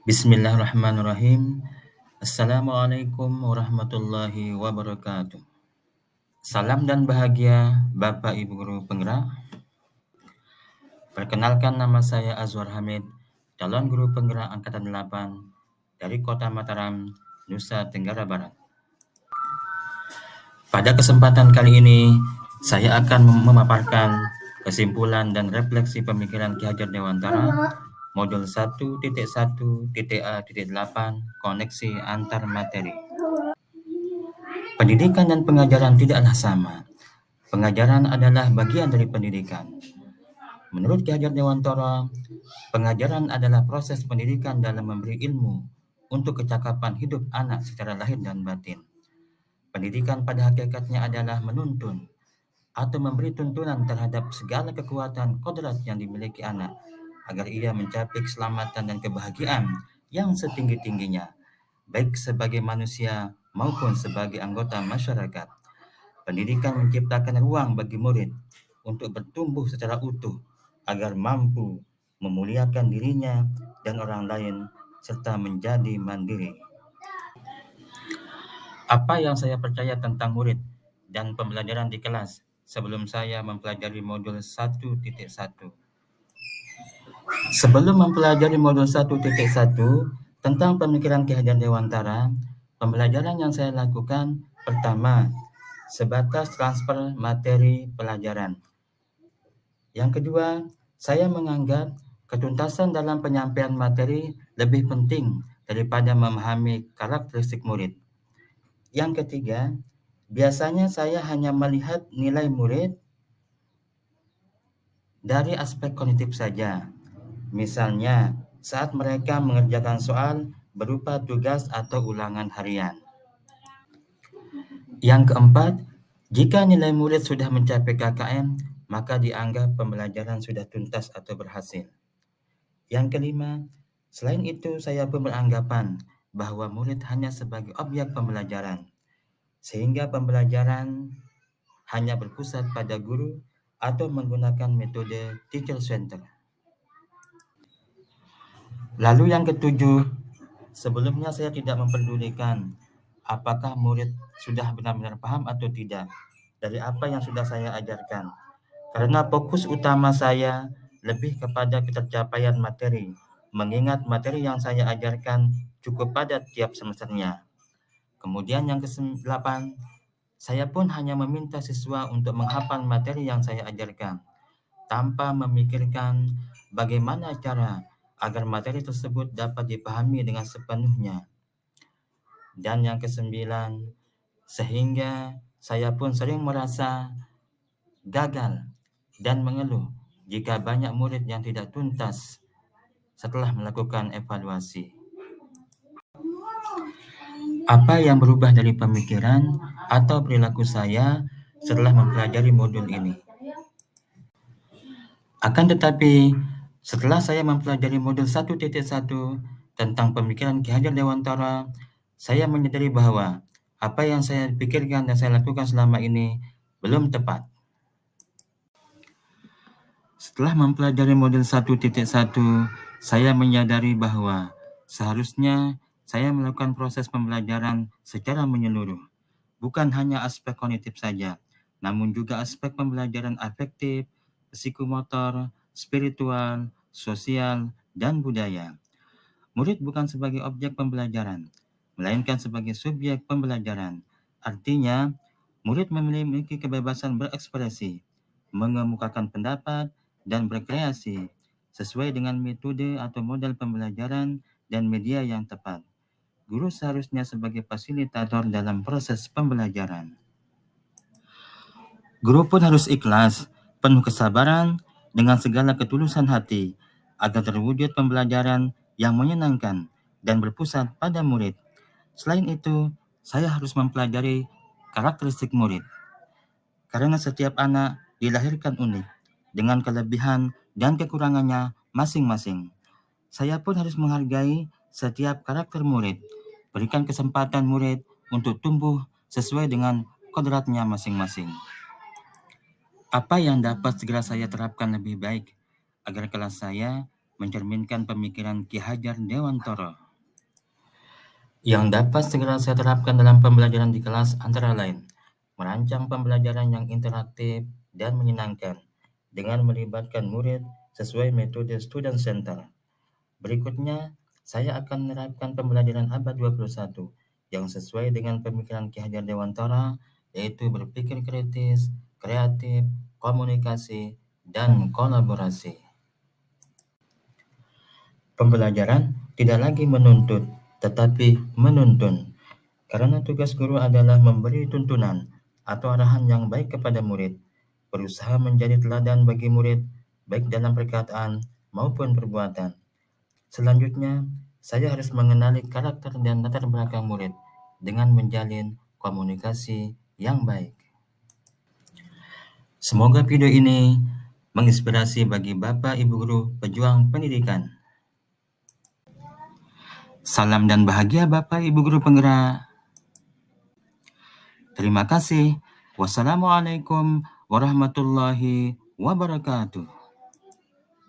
Bismillahirrahmanirrahim. Assalamualaikum warahmatullahi wabarakatuh. Salam dan bahagia Bapak Ibu Guru Penggerak. Perkenalkan, nama saya Azwar Hamid, calon guru penggerak Angkatan 8 dari Kota Mataram, Nusa Tenggara Barat. Pada kesempatan kali ini, saya akan memaparkan kesimpulan dan refleksi pemikiran Ki Hajar Dewantara Modul 1.1.A.8 Koneksi Antar Materi. Pendidikan dan pengajaran tidaklah sama. Pengajaran adalah bagian dari pendidikan. Menurut Ki Hajar Dewantara, pengajaran adalah proses pendidikan dalam memberi ilmu untuk kecakapan hidup anak secara lahir dan batin. Pendidikan pada hakikatnya adalah menuntun atau memberi tuntunan terhadap segala kekuatan kodrat yang dimiliki anak agar ia mencapai keselamatan dan kebahagiaan yang setinggi-tingginya, baik sebagai manusia maupun sebagai anggota masyarakat. Pendidikan menciptakan ruang bagi murid untuk bertumbuh secara utuh agar mampu memuliakan dirinya dan orang lain serta menjadi mandiri. Apa yang saya percaya tentang murid dan pembelajaran di kelas sebelum saya mempelajari modul 1.1? Sebelum mempelajari modul 1.1 tentang pemikiran Ki Hajar Dewantara, pembelajaran yang saya lakukan pertama, sebatas transfer materi pelajaran. Yang kedua, saya menganggap ketuntasan dalam penyampaian materi lebih penting daripada memahami karakteristik murid. Yang ketiga, biasanya saya hanya melihat nilai murid dari aspek kognitif saja. Misalnya, saat mereka mengerjakan soal berupa tugas atau ulangan harian. Yang keempat, jika nilai murid sudah mencapai KKM, maka dianggap pembelajaran sudah tuntas atau berhasil. Yang kelima, selain itu saya pun beranggapan bahwa murid hanya sebagai objek pembelajaran, sehingga pembelajaran hanya berpusat pada guru atau menggunakan metode teacher center. Lalu yang ketujuh, sebelumnya saya tidak memperdulikan apakah murid sudah benar-benar paham atau tidak dari apa yang sudah saya ajarkan. Karena fokus utama saya lebih kepada ketercapaian materi, mengingat materi yang saya ajarkan cukup padat tiap semesternya. Kemudian yang ke-8, saya pun hanya meminta siswa untuk menghafal materi yang saya ajarkan, tanpa memikirkan bagaimana cara agar materi tersebut dapat dipahami dengan sepenuhnya. Dan yang ke-9, sehingga saya pun sering merasa gagal dan mengeluh jika banyak murid yang tidak tuntas setelah melakukan evaluasi. Apa yang berubah dari pemikiran atau perilaku saya setelah mempelajari modul ini? Akan tetapi, setelah saya mempelajari modul 1.1 tentang pemikiran Ki Hajar Dewantara, saya menyadari bahwa apa yang saya pikirkan dan saya lakukan selama ini belum tepat. Setelah mempelajari modul 1.1, saya menyadari bahwa seharusnya saya melakukan proses pembelajaran secara menyeluruh, bukan hanya aspek kognitif saja, namun juga aspek pembelajaran afektif, psikomotor, spiritual, sosial, dan budaya. Murid bukan sebagai objek pembelajaran, melainkan sebagai subjek pembelajaran. Artinya, murid memiliki kebebasan berekspresi, mengemukakan pendapat, dan berkreasi sesuai dengan metode atau model pembelajaran dan media yang tepat. Guru seharusnya sebagai fasilitator dalam proses pembelajaran. Guru pun harus ikhlas, penuh kesabaran, dengan segala ketulusan hati, agar terwujud pembelajaran yang menyenangkan dan berpusat pada murid. Selain itu, saya harus mempelajari karakteristik murid. Karena setiap anak dilahirkan unik, dengan kelebihan dan kekurangannya masing-masing. Saya pun harus menghargai setiap karakter murid, berikan kesempatan murid untuk tumbuh sesuai dengan kodratnya masing-masing. Apa yang dapat segera saya terapkan lebih baik agar kelas saya mencerminkan pemikiran Ki Hajar Dewantara. Yang dapat segera saya terapkan dalam pembelajaran di kelas antara lain, merancang pembelajaran yang interaktif dan menyenangkan dengan melibatkan murid sesuai metode student center. Berikutnya, saya akan menerapkan pembelajaran abad 21 yang sesuai dengan pemikiran Ki Hajar Dewantara, yaitu berpikir kritis, kreatif, komunikasi, dan kolaborasi. Pembelajaran tidak lagi menuntut, tetapi menuntun. Karena tugas guru adalah memberi tuntunan atau arahan yang baik kepada murid, berusaha menjadi teladan bagi murid, baik dalam perkataan maupun perbuatan. Selanjutnya, saya harus mengenali karakter dan latar belakang murid dengan menjalin komunikasi yang baik. Semoga video ini menginspirasi bagi Bapak Ibu Guru pejuang pendidikan. Salam dan bahagia Bapak Ibu Guru penggerak. Terima kasih. Wassalamualaikum warahmatullahi wabarakatuh.